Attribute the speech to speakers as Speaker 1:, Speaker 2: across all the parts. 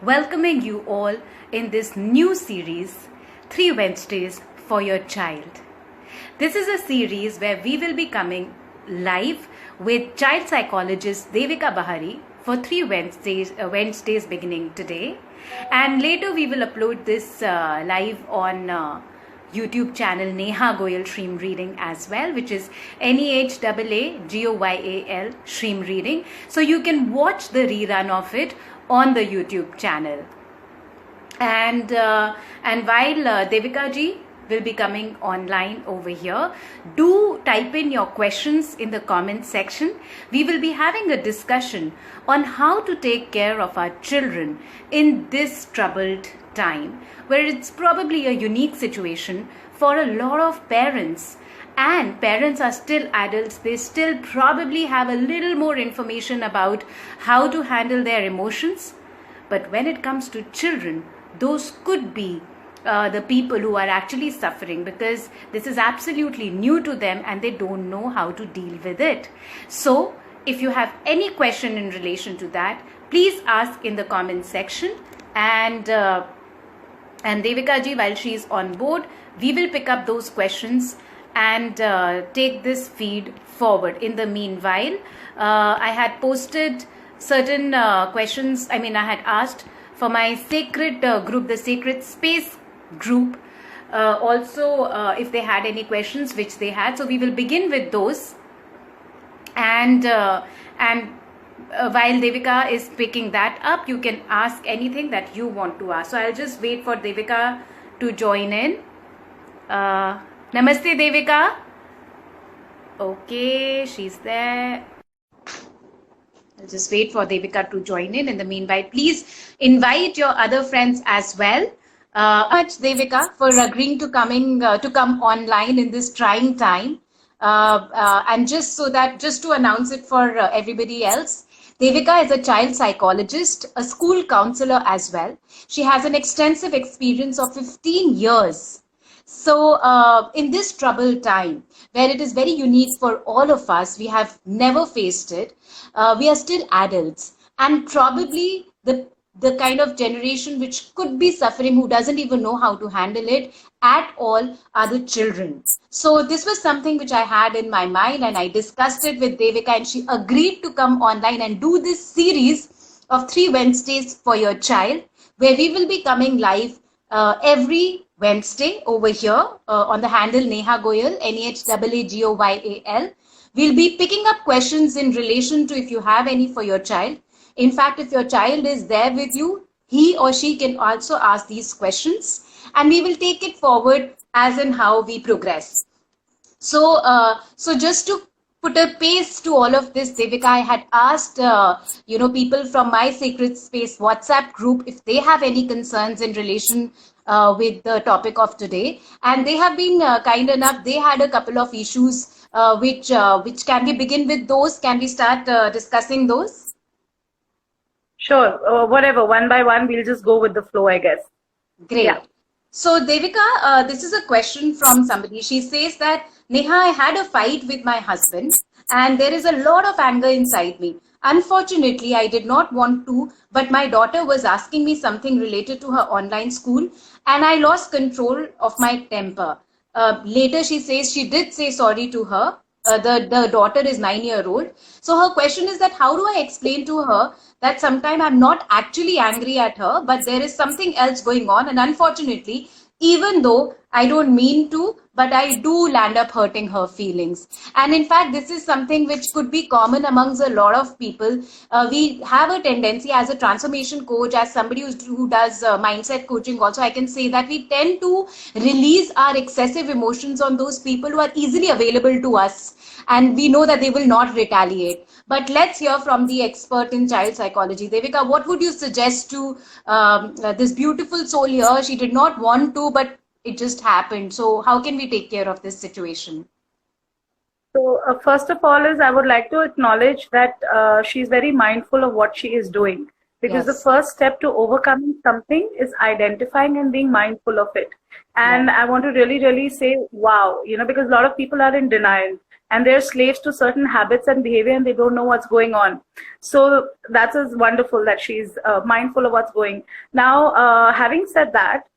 Speaker 1: welcoming you all in this new series, 3 Wednesdays for Your Child. This is a series where we will be coming live with child psychologist Devika Bahari for 3 Wednesdays beginning today. And later we will upload this live on YouTube channel Neha Goyal Shreem Reading as well, which is NEHAAGOYAL Shreem Reading. So you can watch the rerun of it on the YouTube channel. And while Devika ji will be coming online over here, do type in your questions in the comment section. We will be having a discussion on how to take care of our children in this troubled time, where it's probably a unique situation for a lot of parents, and parents are still adults. They still probably have a little more information about how to handle their emotions. But when it comes to children, those could be the people who are actually suffering, because this is absolutely new to them and they don't know how to deal with it. So if you have any question in relation to that, please ask in the comment section, and Devika ji, while she is on board, we will pick up those questions and take this feed forward. In the meanwhile, I had posted certain questions. I had asked for my sacred group, the Sacred Space group, also if they had any questions, which they had. So we will begin with those, and while Devika is picking that up, you can ask anything that you want to ask. So I'll just wait for Devika to join in. Namaste, Devika. Okay, she's there. I'll just wait for Devika to join in. In the meanwhile, please invite your other friends as well. Much, Devika, for agreeing to come online in this trying time. And just to announce it for everybody else, Devika is a child psychologist, a school counselor as well. She has an extensive experience of 15 years. So in this troubled time, where it is very unique for all of us, we have never faced it. We are still adults, and probably the kind of generation which could be suffering, who doesn't even know how to handle it at all, are the children. So this was something which I had in my mind, and I discussed it with Devika, and she agreed to come online and do this series of 3 Wednesdays for Your Child, where we will be coming live every Wednesday over here on the handle Neha Goyal, NEHAAGOYAL. We'll be picking up questions in relation to if you have any for your child. In fact, if your child is there with you, he or she can also ask these questions, and we will take it forward as in how we progress. So just to put a pace to all of this, Devika, I had asked people from my Sacred Space WhatsApp group if they have any concerns in relation with the topic of today, and they have been kind enough. They had a couple of issues which can we begin with those? Can we start discussing those?
Speaker 2: Sure, whatever, one by one, we'll just go with the flow, I guess.
Speaker 1: Great. Yeah. So Devika, this is a question from somebody. She says that, Neha, I had a fight with my husband and there is a lot of anger inside me. Unfortunately, I did not want to, but my daughter was asking me something related to her online school, and I lost control of my temper. Later, she says she did say sorry to her. The daughter is 9-year-old. So her question is that, how do I explain to her that sometimes I'm not actually angry at her, but there is something else going on, and unfortunately, even though I don't mean to, but I do land up hurting her feelings. And in fact, this is something which could be common amongst a lot of people. We have a tendency as a transformation coach, as somebody who does mindset coaching also, I can say that we tend to release our excessive emotions on those people who are easily available to us, and we know that they will not retaliate. But let's hear from the expert in child psychology. Devika, what would you suggest to this beautiful soul here? She did not want to, but it just happened. So how can we take care of this situation?
Speaker 2: So first of all I would like to acknowledge that she's very mindful of what she is doing. Because the first step to overcoming something is identifying and being mindful of it. And I want to really, really say, wow, because a lot of people are in denial. and they're slaves to certain habits and behavior, and they don't know what's going on. So that is wonderful that she's mindful of what's going. Now, having said that,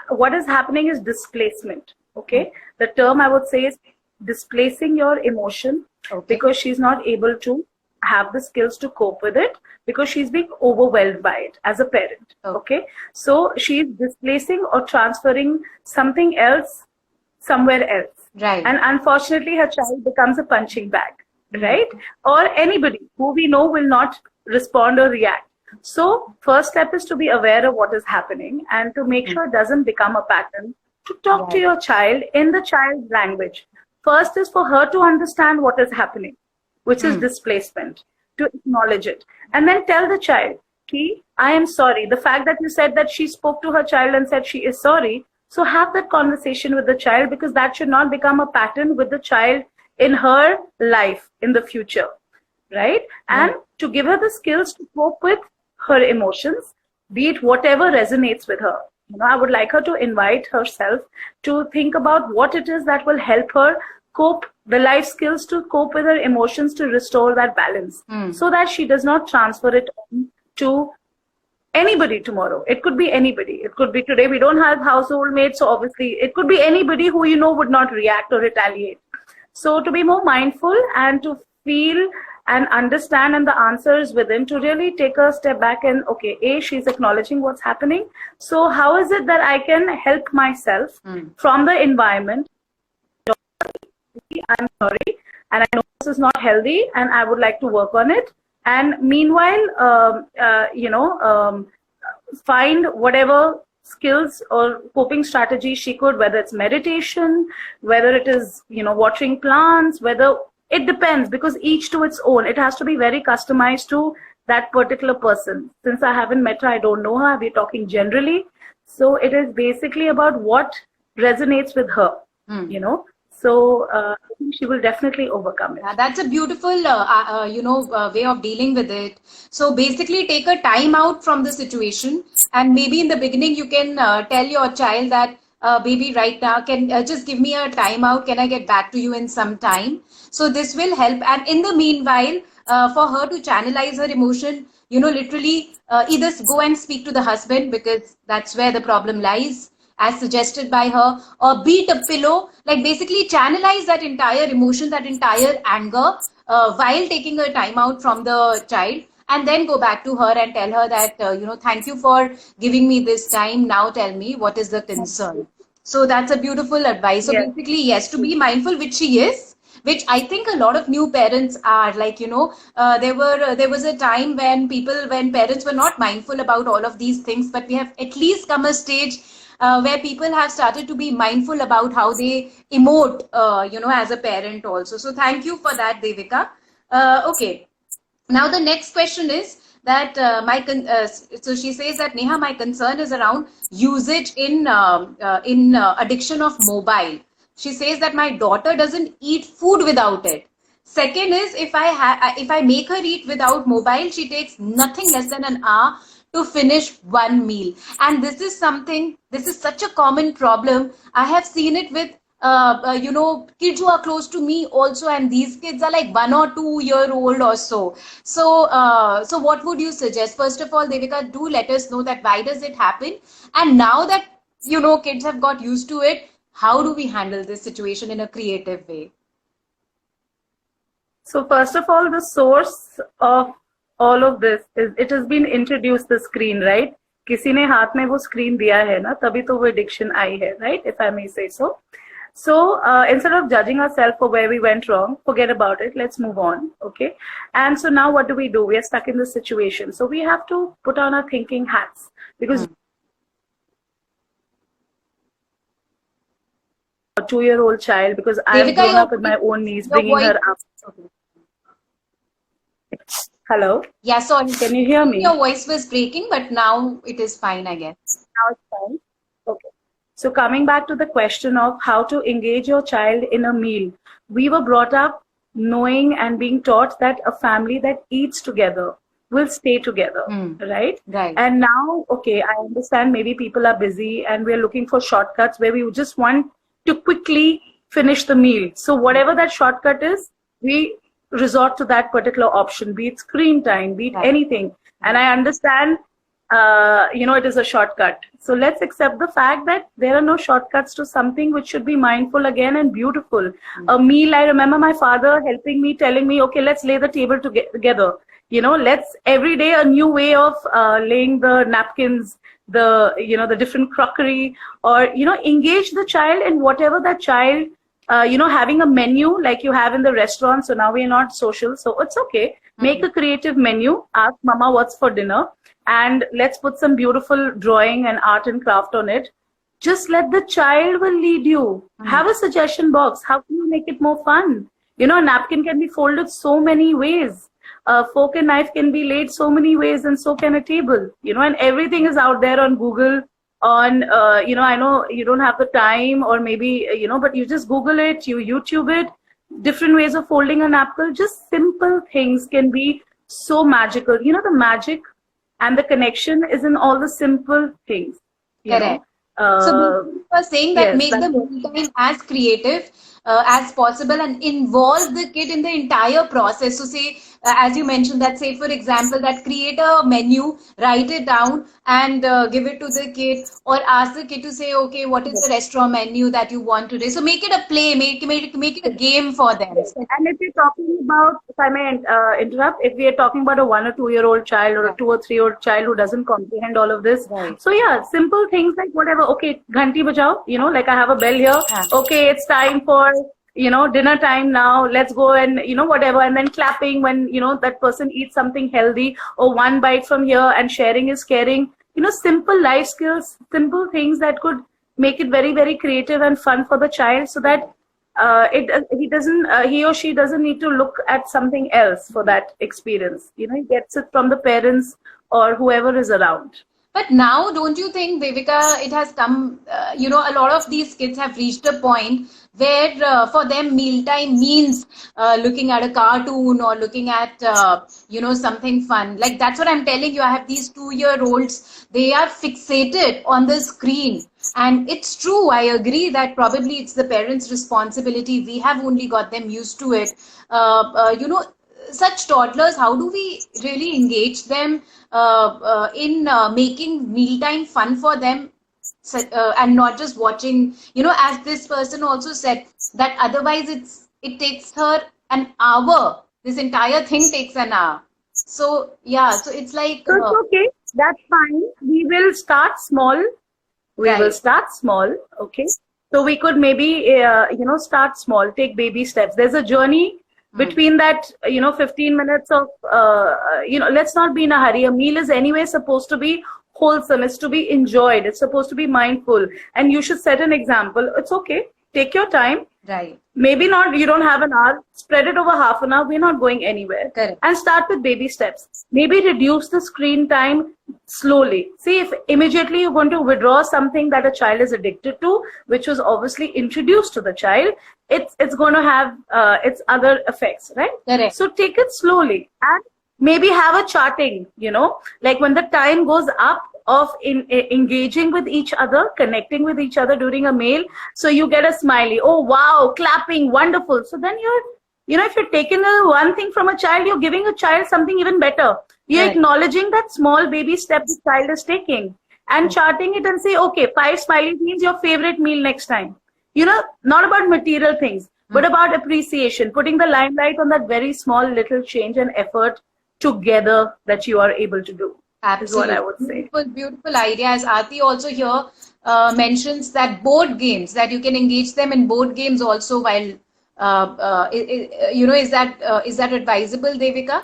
Speaker 2: what is happening is displacement. Okay, the term I would say is displacing your emotion, because she's not able to have the skills to cope with it, because she's being overwhelmed by it as a parent. Okay, so she's displacing or transferring something else somewhere else.
Speaker 1: Right.
Speaker 2: And unfortunately, her child becomes a punching bag, right? Or anybody who we know will not respond or react. So first step is to be aware of what is happening and to make sure it doesn't become a pattern, to talk to your child in the child's language. First is for her to understand what is happening, which is displacement, to acknowledge it. And then tell the child, Ki, I am sorry. The fact that you said that she spoke to her child and said she is sorry, so have that conversation with the child, because that should not become a pattern with the child in her life in the future, right? And to give her the skills to cope with her emotions, be it whatever resonates with her. You know, I would like her to invite herself to think about what it is that will help her cope, the life skills to cope with her emotions, to restore that balance, so that she does not transfer it on to anybody tomorrow. It could be anybody. It could be today. We don't have household mates, so obviously it could be anybody who you know would not react or retaliate. So to be more mindful and to feel and understand, and the answers within, to really take a step back and, okay, A, she's acknowledging what's happening. So how is it that I can help myself from the environment? I'm sorry, and I know this is not healthy, and I would like to work on it. And meanwhile, find whatever skills or coping strategies she could, whether it's meditation, whether it is, watering plants, whether it depends, because each to its own. It has to be very customized to that particular person. Since I haven't met her, I don't know her. We're talking generally. So it is basically about what resonates with her, So I think she will definitely overcome it.
Speaker 1: Yeah, that's a beautiful, way of dealing with it. So basically take a time out from the situation, and maybe in the beginning you can tell your child that, baby, right now, can just give me a time out. Can I get back to you in some time? So this will help. And in the meanwhile, for her to channelize her emotion, literally either go and speak to the husband, because that's where the problem lies, as suggested by her, or beat a pillow, like basically channelize that entire emotion, that entire anger, while taking a time out from the child, and then go back to her and tell her that, thank you for giving me this time. Now tell me, what is the concern? So that's a beautiful advice. So basically, yes, to be mindful, which she is, which I think a lot of new parents are, like, there was a time when parents were not mindful about all of these things, but we have at least come a stage where people have started to be mindful about how they emote, as a parent also. So thank you for that, Devika. Okay. Now the next question is that so she says that, Neha, my concern is around usage in addiction of mobile. She says that my daughter doesn't eat food without it. Second is, if I make her eat without mobile, she takes nothing less than an hour to finish one meal. And this is such a common problem. I have seen it with, kids who are close to me also, and these kids are like 1 or 2 year old or so. So what would you suggest? First of all, Devika, do let us know that why does it happen? And now that, kids have got used to it, how do we handle this situation in a creative way?
Speaker 2: So first of all, the source of all of this is, it has been introduced, the screen, right? किसी ने हाथ में वो screen दिया है ना, तभी तो वो addiction आई है, right? If I may say so. So instead of judging ourselves for where we went wrong, forget about it. Let's move on, okay? And so now what do? We are stuck in this situation. So we have to put on our thinking hats, because a 2-year-old child, because I have grown up with my own niece, bringing her up. Hello?
Speaker 1: Yeah, sorry.
Speaker 2: Can you hear me?
Speaker 1: Your voice was breaking, but now it is fine, I guess.
Speaker 2: Now it's fine. Okay. So coming back to the question of how to engage your child in a meal, we were brought up knowing and being taught that a family that eats together will stay together, right?
Speaker 1: Right.
Speaker 2: And now, okay, I understand maybe people are busy and we're looking for shortcuts where we just want to quickly finish the meal. So whatever that shortcut is, we resort to that particular option, be it screen time, be it anything. And I understand, it is a shortcut. So let's accept the fact that there are no shortcuts to something which should be mindful again and beautiful. A meal, I remember my father helping me, telling me, okay, let's lay the table together. Let's every day a new way of laying the napkins, the different crockery, or, engage the child in whatever that child, having a menu like you have in the restaurant. So now we're not social. So it's okay. Make a creative menu. Ask mama what's for dinner. And let's put some beautiful drawing and art and craft on it. Just let the child will lead you. Have a suggestion box. How can you make it more fun? A napkin can be folded so many ways. A fork and knife can be laid so many ways, and so can a table. And everything is out there on Google. I know you don't have the time, or maybe, but you just Google it, you YouTube it, different ways of folding a napkin. Just simple things can be so magical. The magic and the connection is in all the simple things.
Speaker 1: Correct. So you are saying that make the meal time as creative as possible and involve the kid in the entire process. So say, as you mentioned, that say, for example, that create a menu, write it down and give it to the kid, or ask the kid to say, okay, what is the restaurant menu that you want today? So make it a play, make it a game for them.
Speaker 2: And if you're talking about, if I may interrupt, if we are talking about a 1 or 2 year old child or a 2 or 3 year old child who doesn't comprehend all of this.
Speaker 1: Right.
Speaker 2: So yeah, simple things like whatever, okay, ghanti bajao, like I have a bell here. Okay, it's time for, dinner time now, let's go and, whatever. And then clapping when, that person eats something healthy, or one bite from here, and sharing is caring. Simple life skills, simple things that could make it very, very creative and fun for the child, so that he or she doesn't need to look at something else for that experience. He gets it from the parents or whoever is around.
Speaker 1: But now, don't you think, Devika, it has come, a lot of these kids have reached a point where for them mealtime means looking at a cartoon or looking at, something fun. Like, that's what I'm telling you. I have these 2-year-olds. They are fixated on the screen. And it's true. I agree that probably it's the parents' responsibility. We have only got them used to it. Such toddlers, how do we really engage them in making mealtime fun for them, and not just watching, as this person also said, that otherwise it takes her an hour. This entire thing takes an hour. So yeah, so it's like
Speaker 2: so it's okay, that's fine. We will start small. Okay, so we could maybe start small, take baby steps. There's a journey between that, 15 minutes of, let's not be in a hurry. A meal is anyway supposed to be wholesome. It's to be enjoyed. It's supposed to be mindful. And you should set an example. It's okay. Take your time.
Speaker 1: Right.
Speaker 2: Maybe not, you don't have an hour. Spread it over half an hour. We're not going anywhere.
Speaker 1: Correct.
Speaker 2: And start with baby steps. Maybe reduce the screen time slowly. See, if immediately you're going to withdraw something that a child is addicted to, which was obviously introduced to the child, it's going to have its other effects, right?
Speaker 1: Correct.
Speaker 2: So take it slowly and maybe have a charting, like when the time goes up of engaging with each other, connecting with each other during a meal. So you get a smiley. Oh, wow, clapping, wonderful. So then if you're taking one thing from a child, you're giving a child something even better. You're acknowledging that small baby step the child is taking and charting it and say, okay, 5 smiley means your favorite meal next time. Not about material things, but about appreciation, putting the limelight on that very small little change and effort together that you are able to do.
Speaker 1: Absolutely.
Speaker 2: Is what I would say.
Speaker 1: Beautiful ideas. Aarti also here mentions that board games, that you can engage them in board games also while, is that advisable, Devika?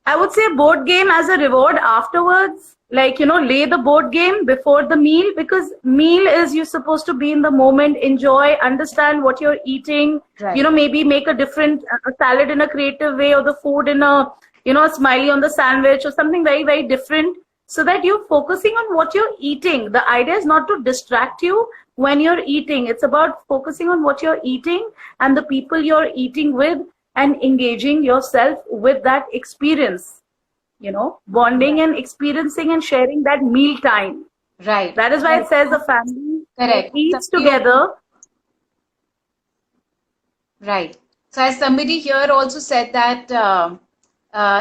Speaker 2: I would say board game as a reward afterwards. Like, lay the board game before the meal, because meal is you're supposed to be in the moment, enjoy, understand what you're eating, maybe make a different salad in a creative way, or the food in a, a smiley on the sandwich or something very, very different, so that you're focusing on what you're eating. The idea is not to distract you when you're eating. It's about focusing on what you're eating and the people you're eating with, and engaging yourself with that experience. Bonding and experiencing and sharing that meal time.
Speaker 1: Right.
Speaker 2: That is why it says the family
Speaker 1: Correct.
Speaker 2: Eats together.
Speaker 1: Right. So as somebody here also said that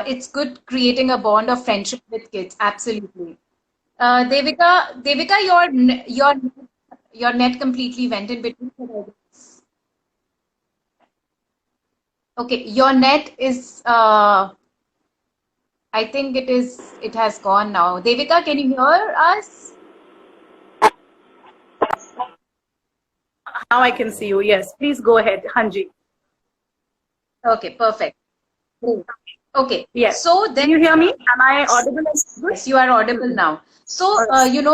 Speaker 1: it's good creating a bond of friendship with kids. Absolutely. Devika, your net completely went in between. Okay, your net is I think it has gone now. Devika, can you hear us?
Speaker 2: Now I can see you. Yes, please go ahead, Hanji.
Speaker 1: Okay, perfect. Okay.
Speaker 2: Yes.
Speaker 1: So
Speaker 2: Can
Speaker 1: then,
Speaker 2: you hear me? Am I audible?
Speaker 1: yes, you are audible now. So,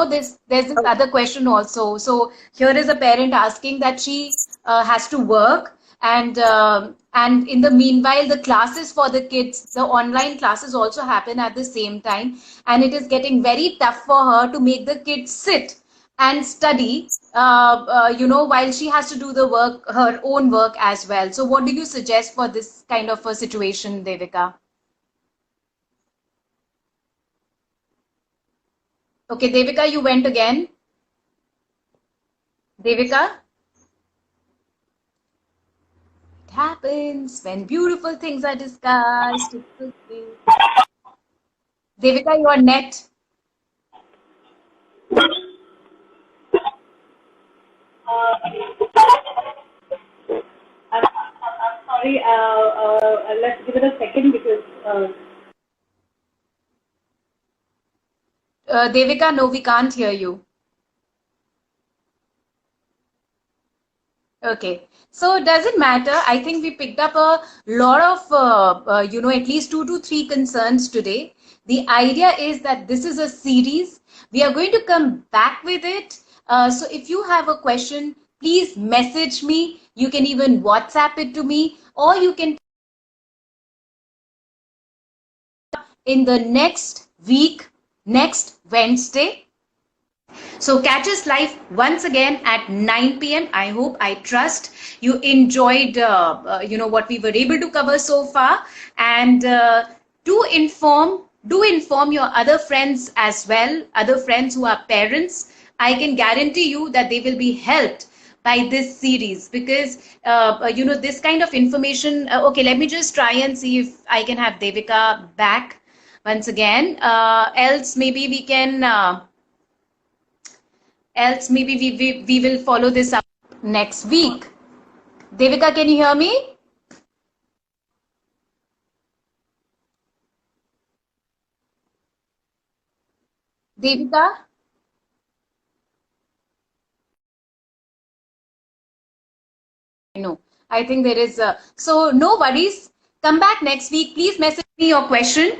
Speaker 1: there's this other question also. So here is a parent asking that she has to work, and in the meanwhile, the classes for the kids, the online classes also happen at the same time, and it is getting very tough for her to make the kids sit and study, while she has to do the work, her own work as well. So what do you suggest for this kind of a situation, Devika? Okay, Devika, you went again. Devika, it happens when beautiful things are discussed. It's okay. Devika, your net.
Speaker 2: I'm sorry. Let's give it a second because.
Speaker 1: Devika, no, we can't hear you. Okay, so it doesn't matter. I think we picked up a lot of, at least 2 to 3 concerns today. The idea is that this is a series. We are going to come back with it. So if you have a question, please message me. You can even WhatsApp it to me, or you can in the next week, next Wednesday. So catch us live once again at 9 p.m. I hope, I trust you enjoyed, what we were able to cover so far. And do inform your other friends as well, other friends who are parents. I can guarantee you that they will be helped by this series because, this kind of information. Okay, let me just try and see if I can have Devika back once again. Else maybe we will follow this up next week. Devika, can you hear me? Devika? No, I think there is so no worries. Come back next week. Please message me your question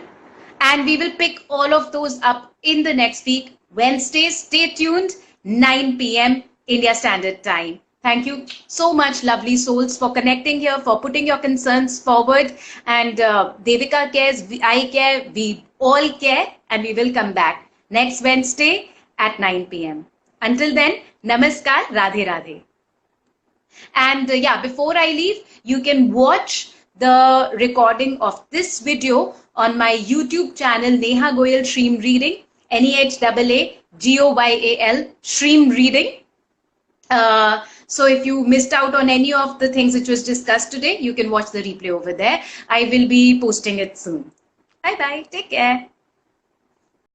Speaker 1: and we will pick all of those up in the next week. Wednesday, stay tuned, 9 p.m. India Standard Time. Thank you so much, lovely souls, for connecting here, for putting your concerns forward. And Devika cares, I care, we all care, and we will come back next Wednesday at 9 p.m. Until then, Namaskar, Radhe Radhe. And before I leave, you can watch the recording of this video on my YouTube channel, Neha Goyal Stream Reading, NEHAAGOYAL Stream Reading. So if you missed out on any of the things which was discussed today, you can watch the replay over there. I will be posting it soon. Bye bye. Take care.